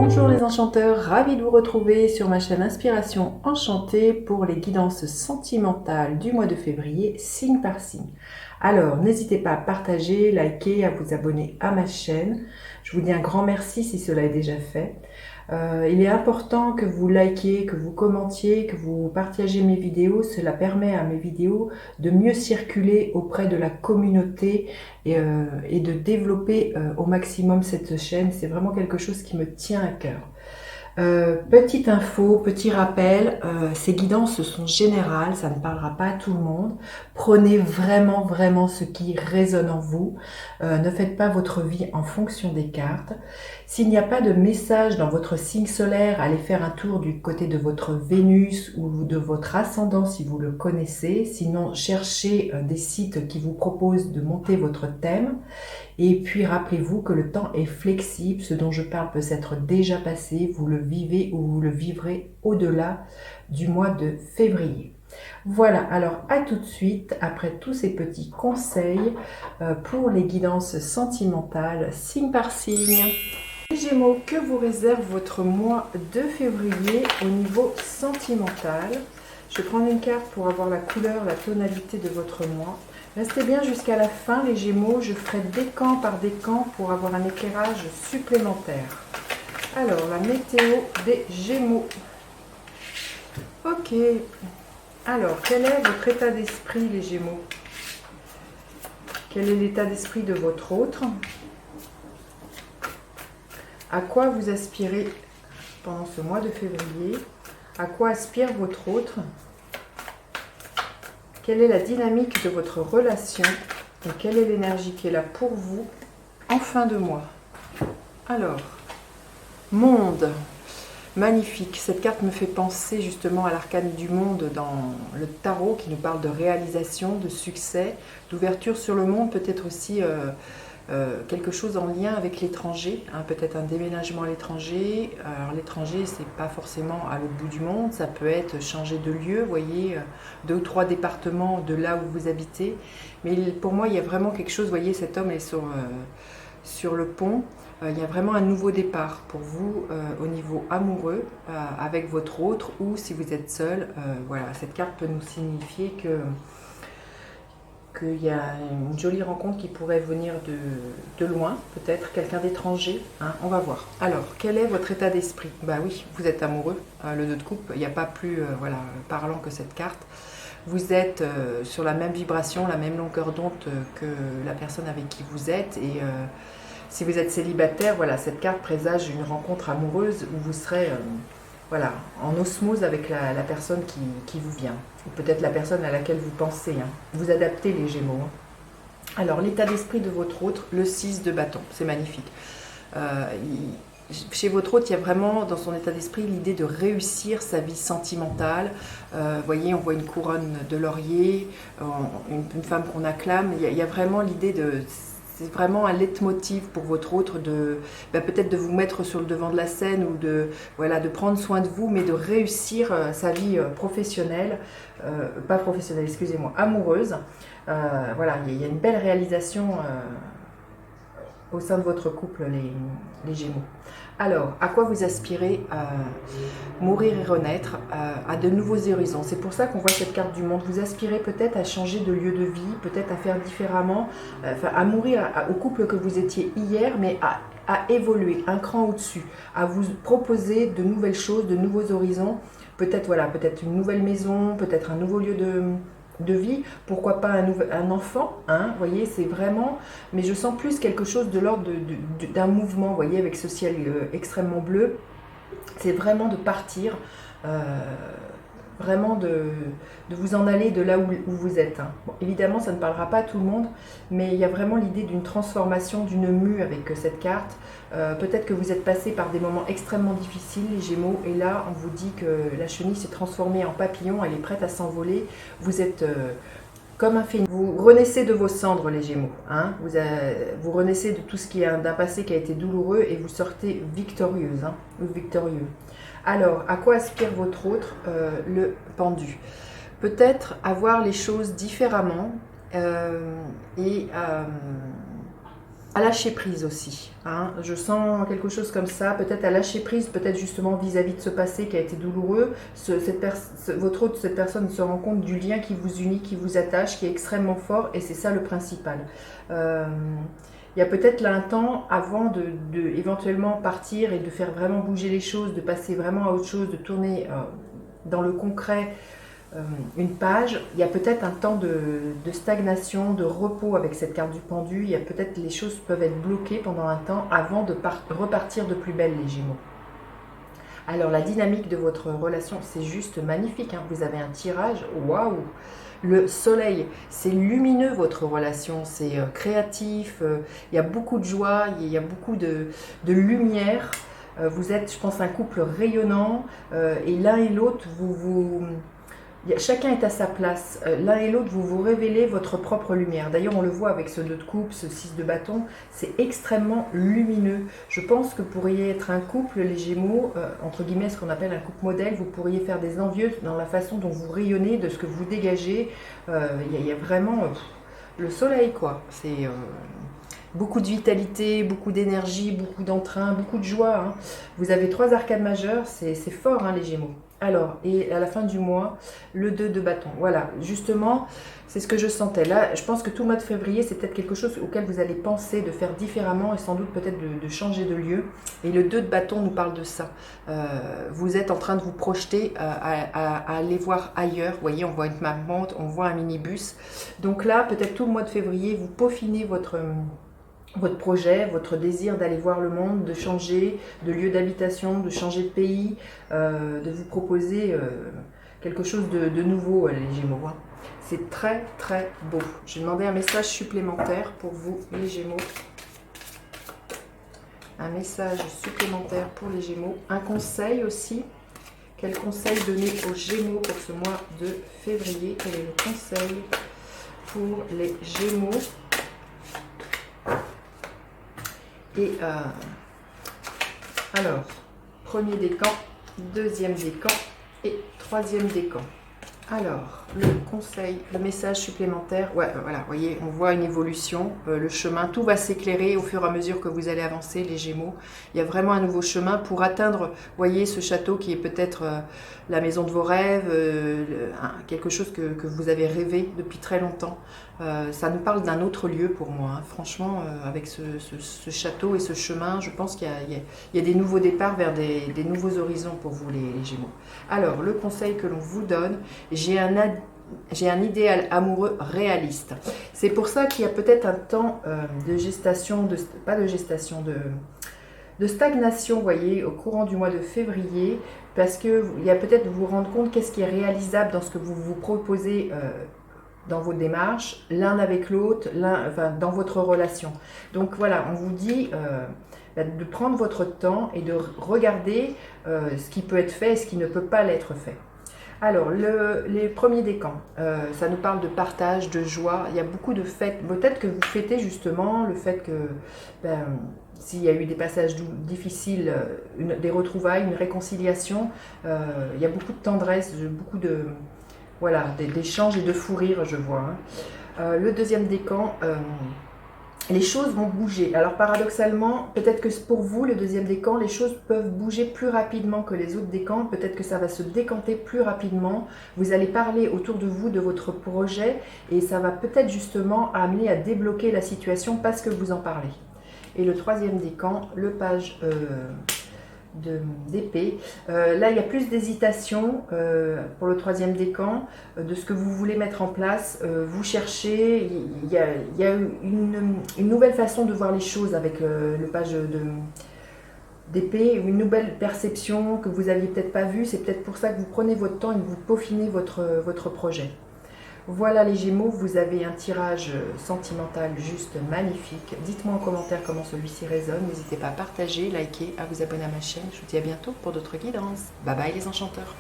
Bonjour les enchanteurs, ravi de vous retrouver sur ma chaîne Inspiration Enchantée pour les guidances sentimentales du mois de février, signe par signe. Alors, n'hésitez pas à partager, liker, à vous abonner à ma chaîne. Je vous dis un grand merci si cela est déjà fait. Il est important que vous likiez, que vous commentiez, que vous partagiez mes vidéos. Cela permet à mes vidéos de mieux circuler auprès de la communauté et de développer au maximum cette chaîne. C'est vraiment quelque chose qui me tient à cœur. Petite info, petit rappel, ces guidances sont générales, ça ne parlera pas à tout le monde. Prenez vraiment ce qui résonne en vous. Ne faites pas votre vie en fonction des cartes. S'il n'y a pas de message dans votre signe solaire, allez faire un tour du côté de votre Vénus ou de votre ascendant si vous le connaissez. Sinon, cherchez des sites qui vous proposent de monter votre thème. Et puis rappelez-vous que le temps est flexible, ce dont je parle peut s'être déjà passé, vous le vivez ou vous le vivrez au-delà du mois de février. Voilà, alors à tout de suite, après tous ces petits conseils pour les guidances sentimentales, signe par signe. Les Gémeaux, que vous réserve votre mois de février au niveau sentimental? Je vais prendre une carte pour avoir la couleur, la tonalité de votre mois. Restez bien jusqu'à la fin les Gémeaux, je ferai décan par décan pour avoir un éclairage supplémentaire. Alors, la météo des Gémeaux. Ok, alors quel est votre état d'esprit les Gémeaux? Quel est l'état d'esprit de votre autre? À quoi vous aspirez pendant ce mois de février? À quoi aspire votre autre? Quelle est la dynamique de votre relation et quelle est l'énergie qui est là pour vous en fin de mois? Alors, monde, magnifique. Cette carte me fait penser justement à l'arcane du monde dans le tarot qui nous parle de réalisation, de succès, d'ouverture sur le monde, peut-être aussi quelque chose en lien avec l'étranger, hein, peut-être un déménagement à l'étranger. Alors l'étranger, c'est pas forcément à l'autre bout du monde, ça peut être changer de lieu, vous voyez, 2 ou 3 départements de là où vous habitez. Mais pour moi, il y a vraiment quelque chose, vous voyez, cet homme est sur le pont. Il y a vraiment un nouveau départ pour vous au niveau amoureux avec votre autre, ou si vous êtes seul. Voilà, cette carte peut nous signifier qu'il y a une jolie rencontre qui pourrait venir de loin, peut-être quelqu'un d'étranger, hein, on va voir. Alors, quel est votre état d'esprit? Bah oui, vous êtes amoureux, le 2 de coupe, il n'y a pas plus voilà, parlant que cette carte. Vous êtes sur la même vibration, la même longueur d'onde que la personne avec qui vous êtes, et si vous êtes célibataire, voilà, cette carte présage une rencontre amoureuse où vous serez voilà, en osmose avec la personne qui vous vient, ou peut-être la personne à laquelle vous pensez. Hein. Vous adaptez les Gémeaux. Hein. Alors, l'état d'esprit de votre autre, le 6 de bâton, c'est magnifique. Chez votre autre, il y a vraiment dans son état d'esprit l'idée de réussir sa vie sentimentale. Vous voyez, on voit une couronne de laurier, une femme qu'on acclame. Il y a vraiment l'idée de... C'est vraiment un leitmotiv pour votre autre de peut-être de vous mettre sur le devant de la scène ou de prendre soin de vous, mais de réussir sa vie professionnelle, pas professionnelle, excusez-moi, amoureuse. Voilà, il y a une belle réalisation au sein de votre couple, les Gémeaux. Alors, à quoi vous aspirez? Mourir et renaître, à de nouveaux horizons. C'est pour ça qu'on voit cette carte du monde. Vous aspirez peut-être à changer de lieu de vie, peut-être à faire différemment, à mourir au couple que vous étiez hier, mais à évoluer un cran au-dessus, à vous proposer de nouvelles choses, de nouveaux horizons. Peut-être peut-être une nouvelle maison, peut-être un nouveau lieu de vie, pourquoi pas un enfant, hein, vous voyez, c'est vraiment, mais je sens plus quelque chose de l'ordre d'un mouvement, vous voyez, avec ce ciel extrêmement bleu, c'est vraiment de partir, vraiment de vous en aller de là où vous êtes. Hein. Bon, évidemment, ça ne parlera pas à tout le monde, mais il y a vraiment l'idée d'une transformation, d'une mue avec cette carte. Peut-être que vous êtes passé par des moments extrêmement difficiles, les Gémeaux, et là, on vous dit que la chenille s'est transformée en papillon, elle est prête à s'envoler. Vous êtes comme un phénix. Vous renaissez de vos cendres, les Gémeaux. Hein. Vous renaissez de tout ce qui est d'un passé qui a été douloureux et vous sortez victorieuse, hein, ou victorieux. Alors, à quoi aspire votre autre? Le pendu. Peut-être avoir les choses différemment et à lâcher prise aussi. Hein. Je sens quelque chose comme ça, peut-être à lâcher prise, peut-être justement vis-à-vis de ce passé qui a été douloureux. Cette personne se rend compte du lien qui vous unit, qui vous attache, qui est extrêmement fort, et c'est ça le principal. Il y a peut-être là un temps avant de éventuellement partir et de faire vraiment bouger les choses, de passer vraiment à autre chose, de tourner dans le concret une page. Il y a peut-être un temps de stagnation, de repos avec cette carte du pendu. Il y a peut-être les choses peuvent être bloquées pendant un temps avant de repartir de plus belle, les Gémeaux. Alors la dynamique de votre relation, c'est juste magnifique. Hein. Vous avez un tirage, waouh! Le soleil, c'est lumineux votre relation, c'est créatif, il y a beaucoup de joie, il y a beaucoup de lumière. Vous êtes, je pense, un couple rayonnant et l'un et l'autre, chacun est à sa place. L'un et l'autre, vous vous révélez votre propre lumière. D'ailleurs, on le voit avec ce 2 de coupe, ce 6 de bâton, c'est extrêmement lumineux. Je pense que vous pourriez être un couple, les Gémeaux, entre guillemets, ce qu'on appelle un couple modèle. Vous pourriez faire des envieux dans la façon dont vous rayonnez, de ce que vous dégagez. Il y a vraiment le soleil, quoi. C'est beaucoup de vitalité, beaucoup d'énergie, beaucoup d'entrain, beaucoup de joie. Hein. Vous avez 3 arcades majeures, c'est fort, hein, les Gémeaux. Alors, et à la fin du mois, le 2 de bâton. Voilà, justement, c'est ce que je sentais. Là, je pense que tout le mois de février, c'est peut-être quelque chose auquel vous allez penser de faire différemment et sans doute peut-être de changer de lieu. Et le 2 de bâton nous parle de ça. Vous êtes en train de vous projeter à aller voir ailleurs. Vous voyez, on voit une maman, on voit un minibus. Donc là, peut-être tout le mois de février, vous peaufinez votre projet, votre désir d'aller voir le monde, de changer de lieu d'habitation, de changer de pays, de vous proposer quelque chose de nouveau, les Gémeaux. Hein. C'est très très beau. J'ai demandé un message supplémentaire pour vous, les Gémeaux. Un message supplémentaire pour les Gémeaux. Un conseil aussi. Quel conseil donner aux Gémeaux pour ce mois de février? Quel est le conseil pour les Gémeaux? Et alors, premier décan, deuxième décan et troisième décan. Alors, le conseil, le message supplémentaire, ouais, voilà, vous voyez, on voit une évolution, le chemin, tout va s'éclairer au fur et à mesure que vous allez avancer, les Gémeaux. Il y a vraiment un nouveau chemin pour atteindre, vous voyez, ce château qui est peut-être la maison de vos rêves, quelque chose que vous avez rêvé depuis très longtemps. Ça nous parle d'un autre lieu pour moi, hein. Franchement, avec ce château et ce chemin, je pense qu'il y a des nouveaux départs vers des nouveaux horizons pour vous, les Gémeaux. Alors, le conseil que l'on vous donne, j'ai un idéal amoureux réaliste. C'est pour ça qu'il y a peut-être un temps de gestation, pas de gestation, de stagnation, vous voyez, au courant du mois de février, parce qu'il y a peut-être vous rendre compte qu'est-ce qui est réalisable dans ce que vous vous proposez dans vos démarches, l'un avec l'autre, enfin, dans votre relation. Donc voilà, on vous dit de prendre votre temps et de regarder ce qui peut être fait et ce qui ne peut pas l'être fait. Alors, les premiers décans, ça nous parle de partage, de joie. Il y a beaucoup de fêtes. Peut-être que vous fêtez justement le fait que s'il y a eu des passages difficiles, des retrouvailles, une réconciliation, il y a beaucoup de tendresse, beaucoup de voilà, d'échanges et de fou rire, je vois. Hein. Le deuxième décan, les choses vont bouger. Alors paradoxalement, peut-être que pour vous, le deuxième décan, les choses peuvent bouger plus rapidement que les autres décans. Peut-être que ça va se décanter plus rapidement. Vous allez parler autour de vous de votre projet et ça va peut-être justement amener à débloquer la situation parce que vous en parlez. Et le troisième décan, le page d'épée. Là, il y a plus d'hésitation pour le troisième décan, de ce que vous voulez mettre en place. Vous cherchez, il y a une nouvelle façon de voir les choses avec le page d'épée, une nouvelle perception que vous n'aviez peut-être pas vue. C'est peut-être pour ça que vous prenez votre temps et que vous peaufinez votre projet. Voilà les Gémeaux, vous avez un tirage sentimental juste magnifique. Dites-moi en commentaire comment celui-ci résonne. N'hésitez pas à partager, liker, à vous abonner à ma chaîne. Je vous dis à bientôt pour d'autres guidances. Bye bye les enchanteurs.